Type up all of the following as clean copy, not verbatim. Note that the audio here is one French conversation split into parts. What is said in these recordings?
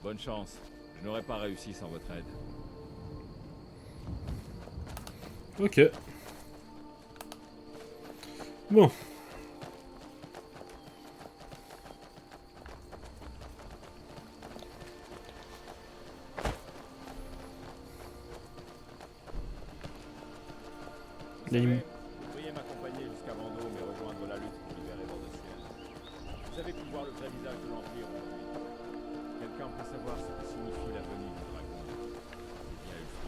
Bonne chance. Je n'aurais pas réussi sans votre aide. Ok. Bon. Vous savez, vous pourriez m'accompagner jusqu'à Vendôme et rejoindre la lutte pour libérer Bordeciel. Vous avez pu voir le vrai visage de l'Empire aujourd'hui. Quelqu'un peut savoir ce que signifie la venue du dragon. Eh bien, il faut.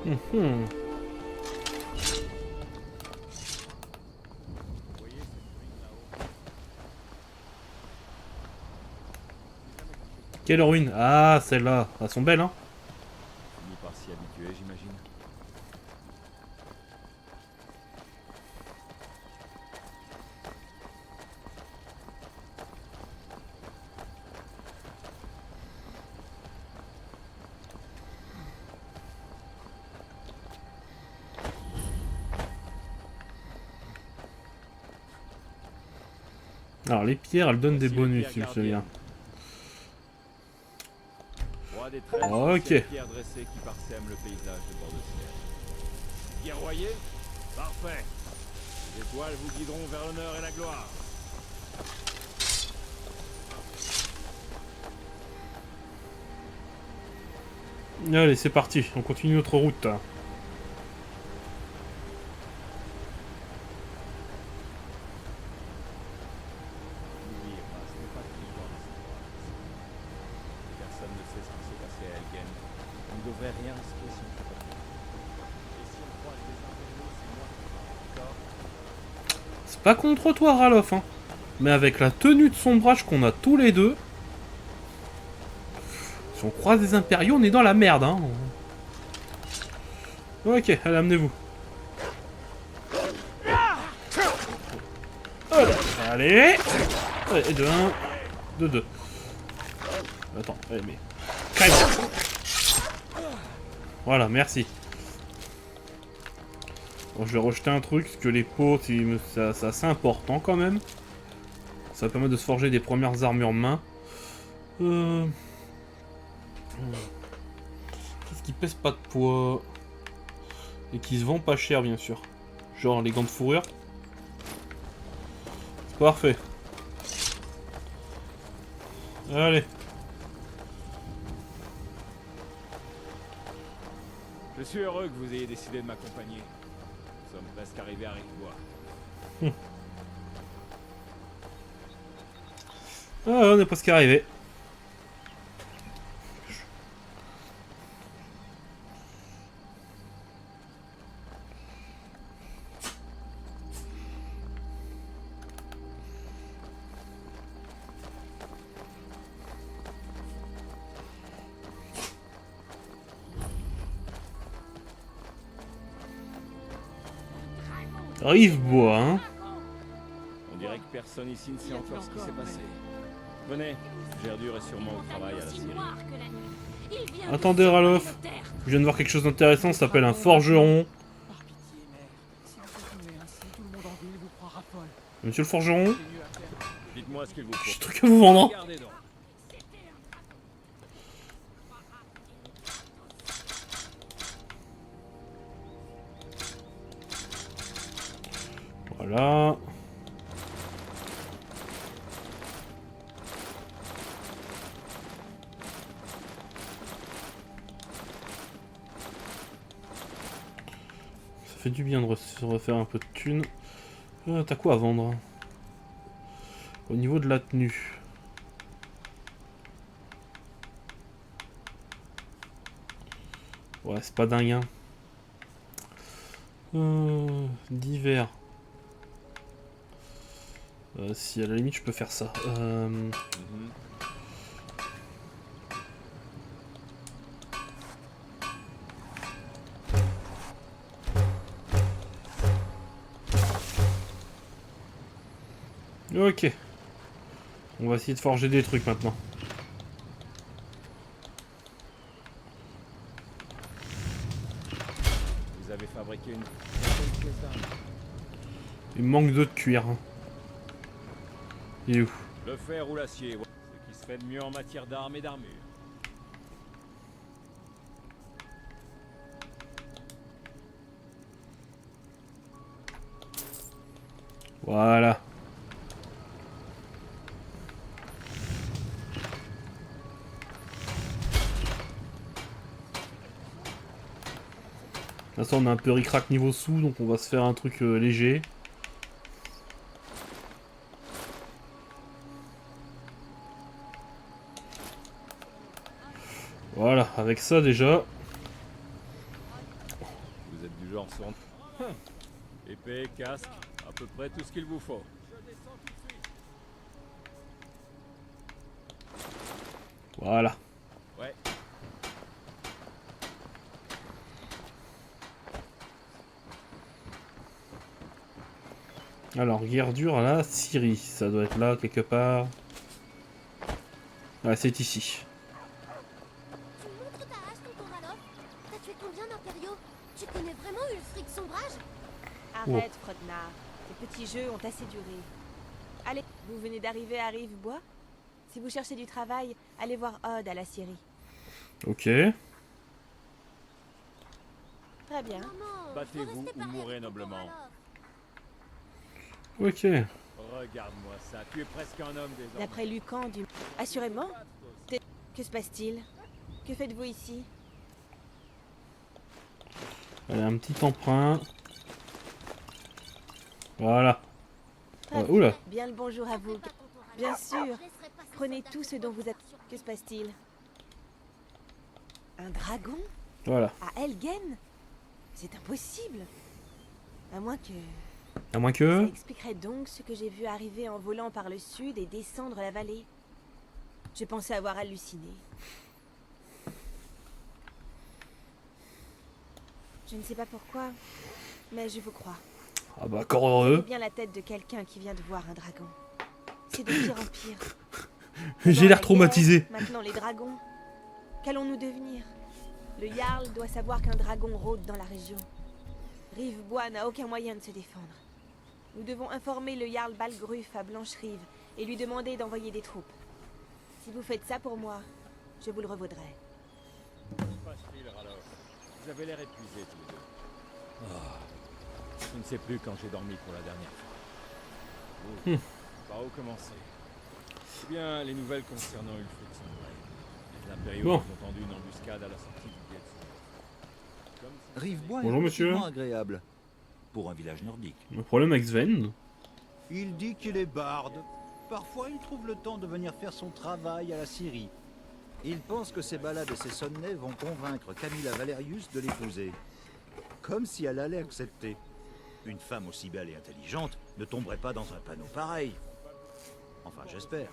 Mhm. Vous voyez cette ruine là-haut? Quelle ruine? Ah, celles-là. Elles sont belles, hein. On finit par s'y habituer, j'imagine. Alors, les pierres, elles donnent des Voici les bonus, pierres si je me gardiennes. souviens. 3 des 13 Ok. anciennes pierres dressées qui parsèment le paysage de Bordeciel. Guerroyer? Parfait. Les étoiles vous guideront vers l'honneur et la gloire. Allez, c'est parti. On continue notre route. N'oubliez pas, ce n'est pas tout l'histoire de cette histoire. Personne ne sait ce qui s'est passé à Elgen. On ne devrait rien risquer si on ne fait pas tout. Et si on croise des impériaux, c'est moi qui parle, d'accord? C'est pas contre toi, Ralof, hein. Mais avec la tenue de sombrage qu'on a tous les deux... Si on croise des impériaux, on est dans la merde, hein. Ok, allez, amenez-vous. Allez. Allez, de 1, de 2. Attends, allez, mais... Crème. Voilà, merci. Bon, je vais rejeter un truc, parce que les pots, c'est assez important quand même. Ça va permettre de se forger des premières armures main. Qu'est-ce qui pèse pas de poids et qui se vend pas cher, bien sûr. Genre les gants de fourrure. C'est parfait. Allez. Je suis heureux que vous ayez décidé de m'accompagner. Nous sommes presque arrivés à Rive-Bois. Ah, on est presque arrivé. Rive-Bois, hein. On dirait que personne ici ne sait encore ce qui s'est passé. Venez, Gerdur est sûrement au travail à la scierie. Attendez, Ralof. Je viens de voir quelque chose d'intéressant, ça s'appelle un forgeron. Par pitié, mère. Si vous continuez ainsi, tout le monde en ville vous croira folle. Monsieur le forgeron, C'est mieux à faire. Dites-moi ce qu'il vous faut. j'ai un truc à vous vendre. Regardez donc. Voilà. Ça fait du bien de se refaire un peu de thunes. T'as quoi à vendre? Au niveau de la tenue. Ouais, c'est pas dingue, hein. D'hiver. Si à la limite je peux faire ça. Ok. On va essayer de forger des trucs maintenant. vous avez fabriqué une très belle pièce d'arme. Il me manque 2 de cuir. Il est où? Le fer ou l'acier, voilà ce qui se fait de mieux en matière d'armes et d'armure. Voilà. Là, ça, on a un peu ric-rac niveau sous, donc on va se faire un truc léger. Voilà, avec ça déjà. Vous êtes du genre sur... Épée, casque, à peu près tout ce qu'il vous faut. Voilà. Ouais. Alors, guerre dure à la Syrie. Ça doit être là, quelque part. Ouais, c'est ici. Tu me montres ta hache, tonton Ralof? T'as tué combien d'impériaux? Tu connais vraiment Ulfric Sombrage? Arrête, Frodnar. Ces petits jeux ont assez duré. Allez, vous venez d'arriver à Rivebois? Si vous cherchez du travail, allez voir Odd à la Syrie. Ok. Très bien. Maman, Battez-vous faut rester ou pareil mourrez avec tonton noblement. Ralof. Ok. Regarde-moi ça, tu es presque un homme désormais. D'après Lucan du... Assurément. Que se passe-t-il? Que faites-vous ici? Allez, un petit emprunt. Voilà. Très Oula. Bien le bonjour à vous. Pas tonton Ralof. Bien sûr. Je laisserai passer Prenez son tout ce dont vous êtes... Que se passe-t-il? Un dragon? Voilà. À Elgen? C'est impossible. À moins que... À moins Ça que... expliquerait donc ce que j'ai vu arriver en volant par le sud et descendre la vallée. Je pensais avoir halluciné. Je ne sais pas pourquoi, mais je vous crois. Ah bah, encore C'est heureux. bien la tête de quelqu'un qui vient de voir un dragon. C'est de pire en pire. J'ai Pendant l'air la traumatisé. guerre, maintenant les dragons. Qu'allons-nous devenir? Le Jarl doit savoir qu'un dragon rôde dans la région. Rivebois n'a aucun moyen de se défendre. Nous devons informer le Jarl Balgruf à Blanche-Rive et lui demander d'envoyer des troupes. Si vous faites ça pour moi, je vous le revaudrai. Que se passe-t-il, Ralof? Vous avez l'air épuisés tous les deux. Je ne sais plus quand j'ai dormi pour la dernière fois. Par où commencer? Eh bien, les nouvelles concernant Ulfric sont vraies. Les impériaux Bon. ont tendu une embuscade à la sortie du guet. Comme si- Rivebois est Bonjour, monsieur. relativement agréable pour un village nordique. Le problème avec Sven. Il dit qu'il est barde. Parfois, il trouve le temps de venir faire son travail à la Syrie. Il pense que ses balades et ses sonnets vont convaincre Camilla Valerius de l'épouser. Comme si elle allait accepter. Une femme aussi belle et intelligente ne tomberait pas dans un panneau pareil. Enfin, j'espère.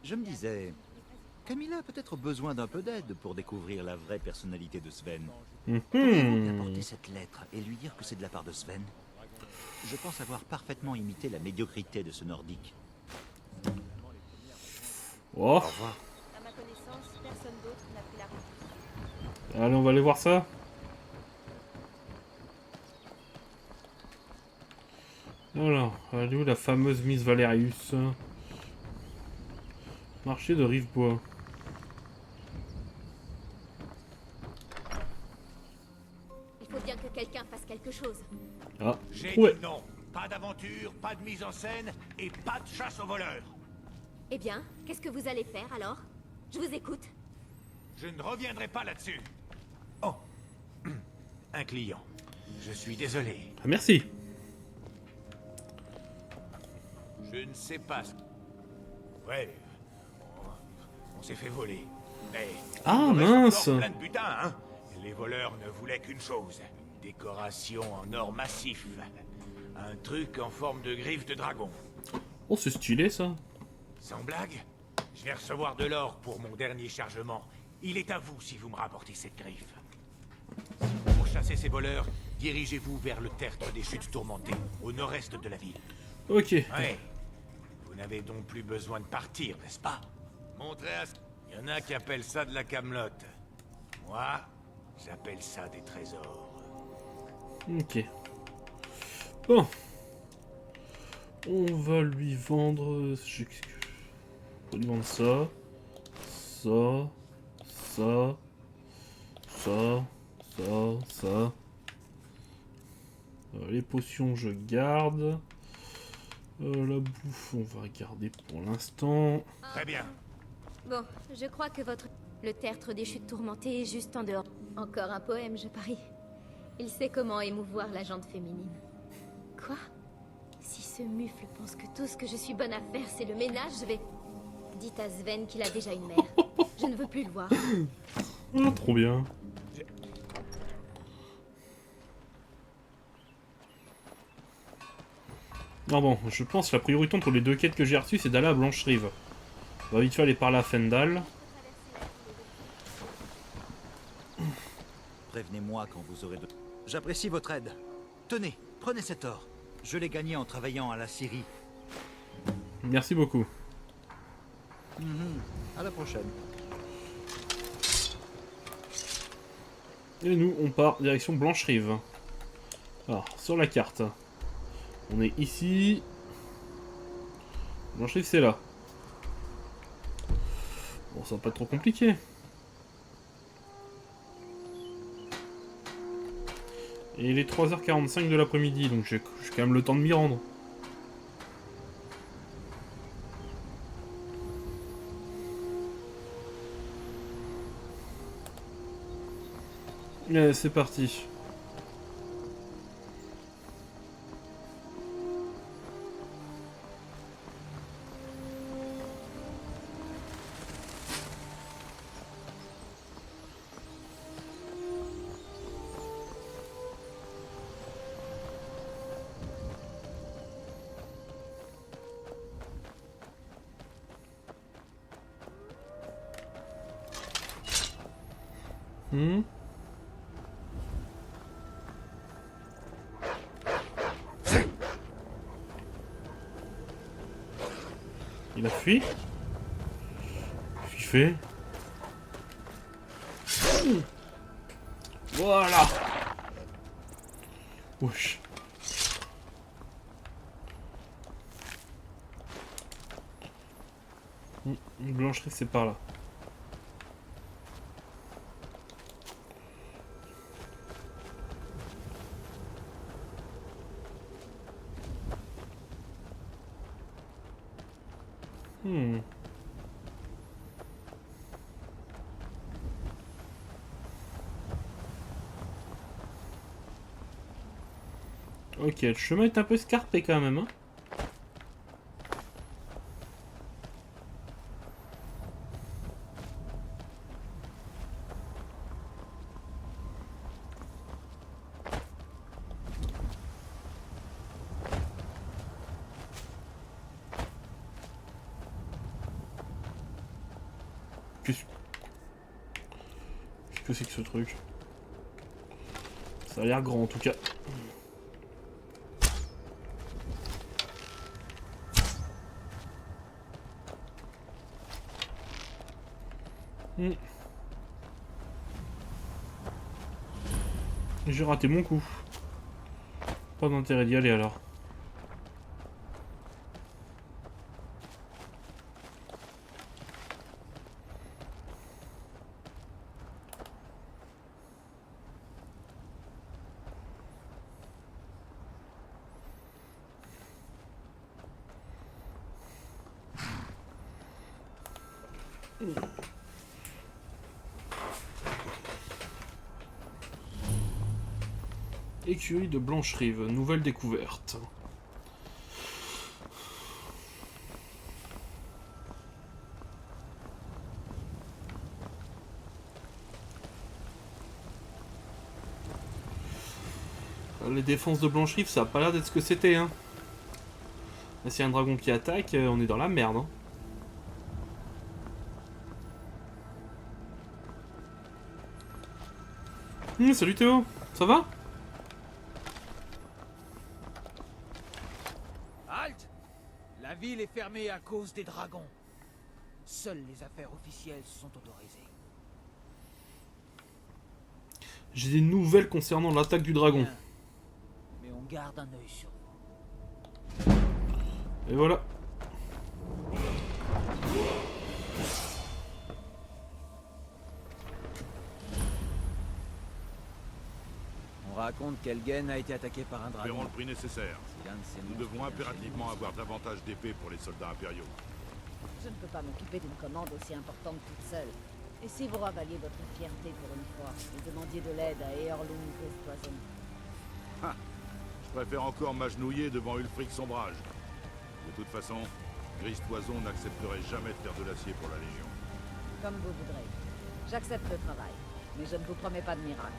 Je me disais, Camilla a peut-être besoin d'un peu d'aide pour découvrir la vraie personnalité de Sven. Pourriez-vous lui apporter cette lettre et lui dire que c'est de la part de Sven? Je pense avoir parfaitement imité la médiocrité de ce nordique. Oh. Au revoir. À ma connaissance, personne d'autre n'a pris la route. Allez, on va aller voir ça. Alors, elle est où la fameuse Miss Valerius? Marché de Rivebois. Il faut bien que quelqu'un fasse quelque chose. Ah, J'ai trouvé. dit non. Pas d'aventure, pas de mise en scène et pas de chasse aux voleurs. Eh bien, qu'est-ce que vous allez faire alors? Je vous écoute. Je ne reviendrai pas là-dessus. Oh. Un client. Je suis désolé. Ah, merci. Je ne sais pas ce... Ouais. On s'est fait voler. Mais... Ah, il nous reste mince. encore plein de butin, hein. Les voleurs ne voulaient qu'une chose. Une décoration en or massif. Un truc en forme de griffe de dragon. Oh, c'est stylé ça. Sans blague, je vais recevoir de l'or pour mon dernier chargement. Il est à vous si vous me rapportez cette griffe. Pour chasser ces voleurs, dirigez-vous vers le tertre des chutes tourmentées, au nord-est de la ville. Ok. Ouais. Vous n'avez donc plus besoin de partir, n'est-ce pas? Montrez à... Y en a qui appellent ça de la camelote. Moi, j'appelle ça des trésors. Ok. Bon. On va lui vendre... On va lui vendre ça. Ça. Ça. Ça. Ça. Ça. Les potions, je garde. La bouffe, on va garder pour l'instant. Très bien. Bon, je crois que votre... Le tertre des chutes tourmentées est juste en dehors. Encore un poème, je parie. Il sait comment émouvoir la jante féminine. Quoi? Si ce mufle pense que tout ce que je suis bonne à faire, c'est le ménage, je vais... Dites à Sven qu'il a déjà une mère. Je ne veux plus le voir. Ah, trop bien. Non bon, je pense que la priorité entre les deux quêtes que j'ai reçues, c'est d'aller à Blancherive. On va vite fait aller parler à Fendal. Prévenez-moi quand vous aurez de... J'apprécie votre aide. Tenez, prenez cet or. Je l'ai gagné en travaillant à la Syrie. Merci beaucoup. À la prochaine. Et nous, on part direction Blancherive. Alors, sur la carte, on est ici. Blancherive, c'est là. Bon, ça va pas être trop compliqué. Et il est 3h45 de l'après-midi, donc j'ai quand même le temps de m'y rendre. Allez, c'est parti. Il a fui. Qu'est-ce qu'il fait? Voilà. Wesh. Blancherie, c'est par là. Ok, le chemin est un peu escarpé quand même, hein. Qu'est-ce que c'est que ce truc? Ça a l'air grand en tout cas. J'ai raté mon coup. Pas d'intérêt d'y aller alors. Écurie de Blancherive, nouvelle découverte. Les défenses de Blancherive, ça a pas l'air d'être ce que c'était, hein. Là, s'il y a un dragon qui attaque, on est dans la merde, hein. Salut Théo, ça va? Halte! La ville est fermée à cause des dragons. Seules les affaires officielles sont autorisées. J'ai des nouvelles concernant l'attaque du dragon. Bien. Mais on garde un œil sur vous. Et voilà. On raconte qu'Elgen a été attaqué par un Nous dragon. paierons le prix nécessaire. C'est l'un de ces Nous monstres devons qui vient impérativement chez les avoir davantage d'épées pour les soldats impériaux. Je ne peux pas m'occuper d'une commande aussi importante toute seule. Et si vous ravaliez votre fierté pour une fois, et demandiez de l'aide à Eorlund Grispoison. Je préfère encore m'agenouiller devant Ulfric Sombrage. De toute façon, Gris Toison n'accepterait jamais de faire de l'acier pour la Légion. Comme vous voudrez. J'accepte le travail, mais je ne vous promets pas de miracle.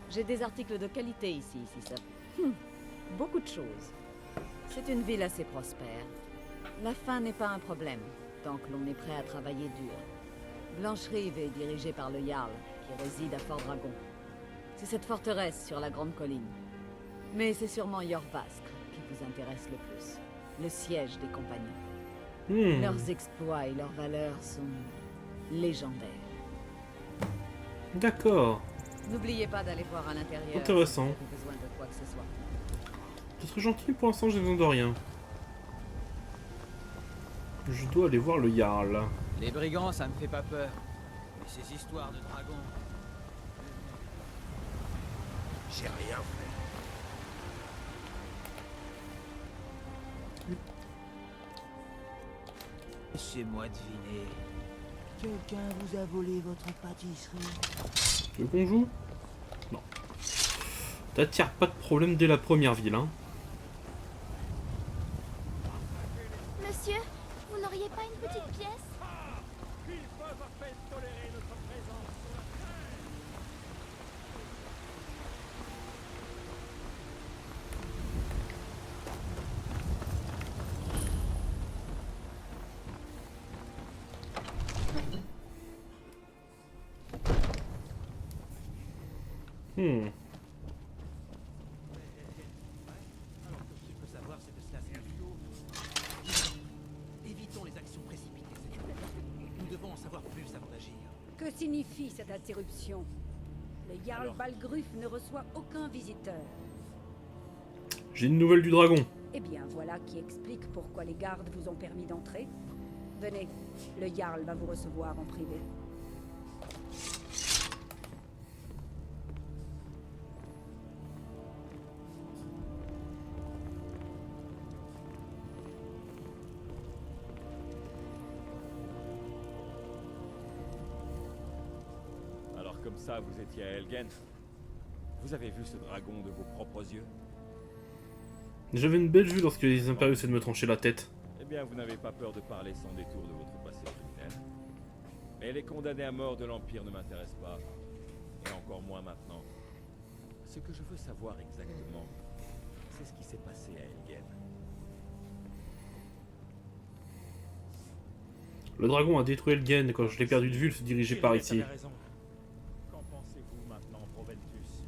J'ai des articles de qualité ici, si ça... Beaucoup de choses. C'est une ville assez prospère. La faim n'est pas un problème, tant que l'on est prêt à travailler dur. Blancherive est dirigée par le Jarl, qui réside à Fort Dragon. C'est cette forteresse sur la grande colline. Mais c'est sûrement Jorvaskr qui vous intéresse le plus. Le siège des compagnons. Leurs exploits et leurs valeurs sont légendaires. D'accord. N'oubliez pas d'aller voir à l'intérieur. Intéressant. Si vous avez besoin de quoi que ce soit. Ce serait gentil, pour l'instant j'ai besoin de rien. Je dois aller voir le Jarl. Les brigands, ça me fait pas peur. Mais ces histoires de dragons... J'ai rien fait. Laissez-moi deviner. Quelqu'un vous a volé votre pâtisserie. Tu veux qu'on joue? Non. T'attires pas de problème dès la première ville, hein. Monsieur, vous n'auriez pas une petite pièce? Ils peuvent à peine tolérer notre présence. Alors tout ce qu'il faut savoir, c'est de cela signifie. Évitons les actions précipitées cette fois. Nous devons en savoir plus avant d'agir. Que signifie cette interruption? Le Jarl Balgruf ne reçoit aucun visiteur. J'ai une nouvelle du dragon. Eh bien, voilà qui explique pourquoi les gardes vous ont permis d'entrer. Venez, le Jarl va vous recevoir en privé. Alors comme ça, vous étiez à Elgen. Vous avez vu ce dragon de vos propres yeux? J'avais une belle vue lorsque les impériaux essaient de me trancher la tête. Eh bien, vous n'avez pas peur de parler sans détour de votre passé criminel. Mais les condamnés à mort de l'Empire ne m'intéressent pas. Et encore moins maintenant. Ce que je veux savoir exactement, c'est ce qui s'est passé à Elgen. Le dragon a détruit Elgen et quand je l'ai perdu de vue, il se dirigeait par Cyril ici. avait raison. Qu'en pensez-vous maintenant, Proventus?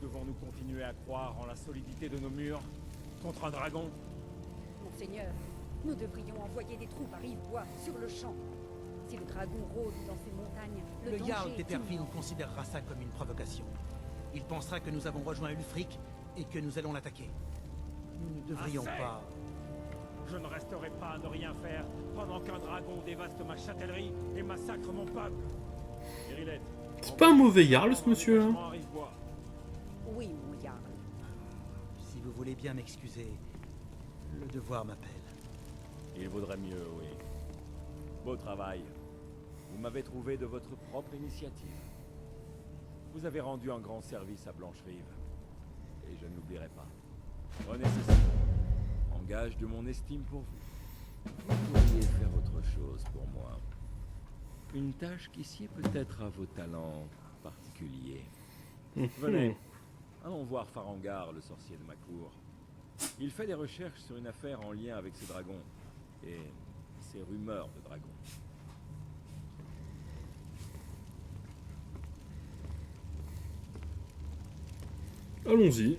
Devons-nous continuer à croire en la solidité de nos murs contre un dragon? Monseigneur, nous devrions envoyer des troupes à Rivebois, sur le champ. Si le dragon rôde dans ces montagnes, le Le danger Jarl est d'Etterfield imminent. considérera ça comme une provocation. Il pensera que nous avons rejoint Ulfric et que nous allons l'attaquer. Nous ne devrions Assez. pas... Je ne resterai pas à ne rien faire pendant qu'un dragon dévaste ma châtellerie et massacre mon peuple. Irilette, C'est pas un mauvais Jarl ce monsieur, hein. à Rivebois. Oui, mon Jarl. Si vous voulez bien m'excuser, le devoir m'appelle. Il vaudrait mieux, oui. Beau travail. Vous m'avez trouvé de votre propre initiative. Vous avez rendu un grand service à Blancherive. Et je ne l'oublierai pas. Prenez ceci. En gage de mon estime pour vous. Vous pourriez faire autre chose pour moi. Une tâche qui sied peut-être à vos talents particuliers. Venez. Allons voir Farangar, le sorcier de ma cour. Il fait des recherches sur une affaire en lien avec ces dragons. Et ces rumeurs de dragons. Allons-y.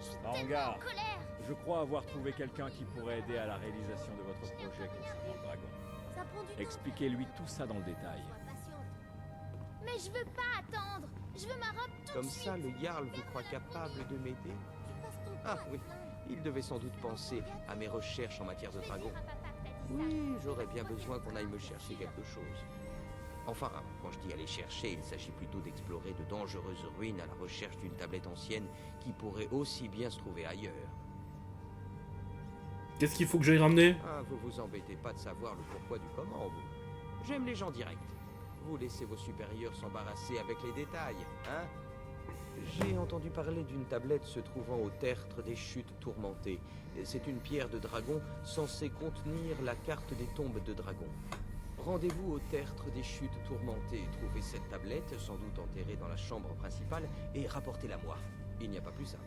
suis Prends tellement garde. en colère. Je crois avoir trouvé quelqu'un qui pourrait aider à la réalisation de votre projet concernant le dragon. Ça prend du temps. Expliquez-lui tout ça dans le détail. Sois patiente. Mais je veux pas attendre. Je veux ma robe tout Comme de suite. ça, le Jarl vous croit capable de m'aider? Tu passes ton temps Ah à te oui, plaindre. il devait sans doute penser à mes recherches en matière de dragons. À papa que t'as dit ça. Oui, j'aurais bien besoin qu'on aille me chercher quelque chose. Enfin, quand je dis aller chercher, il s'agit plutôt d'explorer de dangereuses ruines à la recherche d'une tablette ancienne qui pourrait aussi bien se trouver ailleurs. Qu'est-ce qu'il faut que j'aille ramener? Ah, vous vous embêtez pas de savoir le pourquoi du comment, vous. J'aime les gens directs. Vous laissez vos supérieurs s'embarrasser avec les détails, hein? J'ai entendu parler d'une tablette se trouvant au tertre des chutes tourmentées. C'est une pierre de dragon censée contenir la carte des tombes de dragons. Rendez-vous au tertre des chutes tourmentées, trouvez cette tablette, sans doute enterrée dans la chambre principale, et rapportez-la moi. Il n'y a pas plus simple.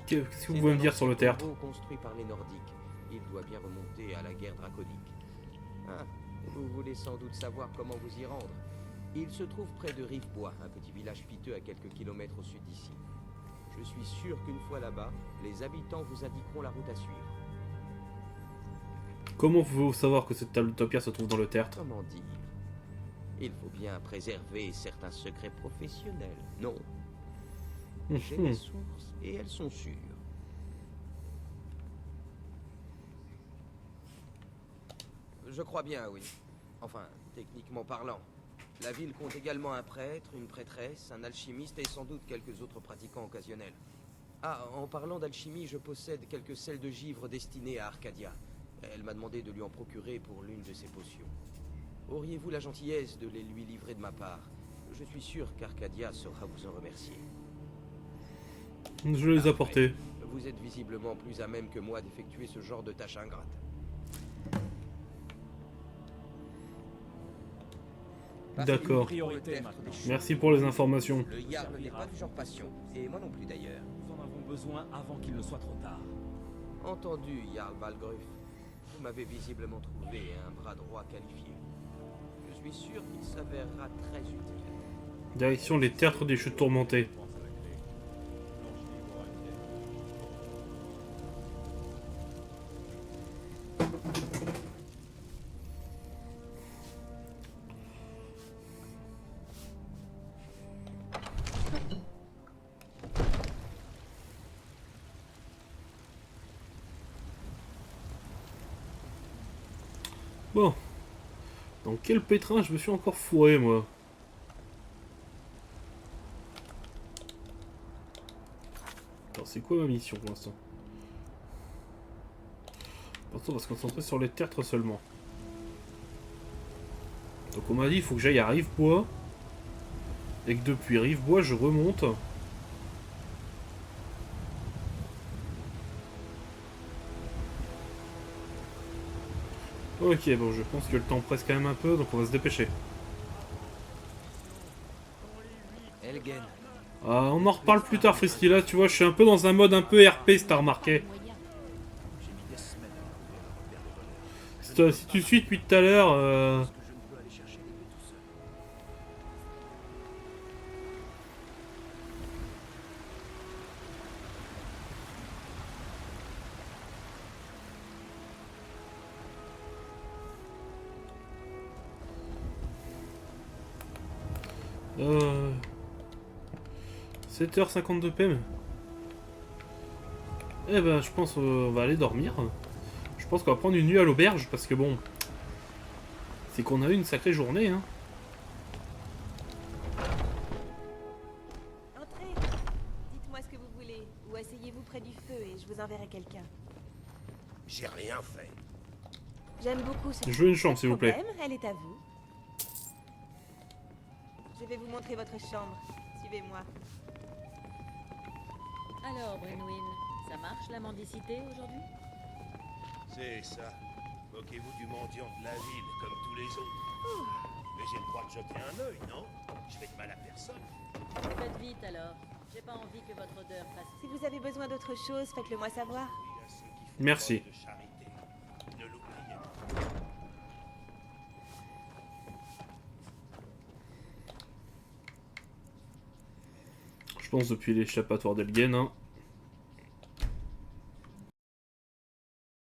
Qu'est-ce que vous pouvez me dire sur le tertre? C'est un tombeau construit par les Nordiques. Il doit bien remonter à la guerre draconique. Ah, vous voulez sans doute savoir comment vous y rendre. Il se trouve près de Rivebois, un petit village piteux à quelques kilomètres au sud d'ici. Je suis sûr qu'une fois là-bas, les habitants vous indiqueront la route à suivre. Comment pouvez-vous savoir que cette table de pierre se trouve dans le tertre? Comment dire? Il faut bien préserver certains secrets professionnels, non? J'ai des sources et elles sont sûres. Je crois bien, oui. Enfin, techniquement parlant. La ville compte également un prêtre, une prêtresse, un alchimiste et sans doute quelques autres pratiquants occasionnels. Ah, en parlant d'alchimie, je possède quelques sels de givre destinés à Arcadia. Elle m'a demandé de lui en procurer pour l'une de ses potions. Auriez-vous la gentillesse de les lui livrer de ma part? Je suis sûr qu'Arcadia saura vous en remercier. Je vais les apporter. Vous êtes visiblement plus à même que moi d'effectuer ce genre de tâche ingrate. D'accord. Priorité maintenant. Merci pour les informations. Le Jarl n'est pas du genre passion, et moi non plus d'ailleurs. Nous en avons besoin avant qu'il ne soit trop tard. Entendu, Jarl Balgruuf. Vous m'avez visiblement trouvé un bras droit qualifié. Je suis sûr qu'il s'avérera très utile. Direction les tertres des chutes tourmentées. Pense à la clé. Blanche-Neige aura une idée. Bon. Dans quel pétrin je me suis encore fourré, moi? Alors, c'est quoi ma mission pour l'instant? Pour l'instant, on va se concentrer sur les tertres seulement. Donc, on m'a dit il faut que j'aille à Rivebois. Et que depuis Rivebois, je remonte. Ok, bon, je pense que le temps presse quand même un peu, donc on va se dépêcher. Elgen. Ah, on en reparle plus tard, Frisky. Là, tu vois, je suis un peu dans un mode un peu RP, si t'as remarqué. J'ai mis des semaines à trouver un repère de voleurs. Si tu suis depuis tout à l'heure, Parce que je ne peux aller chercher les clés tout seul. euh... 7h52 PM. Eh ben, je pense on va aller dormir. Je pense qu'on va prendre une nuit à l'auberge, parce que bon... C'est qu'on a eu une sacrée journée, hein. Entrez. Dites-moi ce que vous voulez, ou asseyez-vous près du feu et je vous enverrai quelqu'un. J'ai rien fait. J'aime beaucoup ce... Je veux une chambre, Pas de s'il vous plaît. problème, elle est à vous. Je vais vous montrer votre chambre. Suivez-moi. Alors, Brenwyn, ça marche la mendicité aujourd'hui? C'est ça. Moquez-vous du mendiant de la ville, comme tous les autres. Mais j'ai le droit de jeter un œil, non? Je fais de mal à personne. Faites vite alors. J'ai pas envie que votre odeur fasse... Si vous avez besoin d'autre chose, faites-le moi savoir. Et à ceux qui font Merci. preuve de charité. Ne l'oubliez pas. je pense, depuis l'échappatoire d'Elgen. Hein.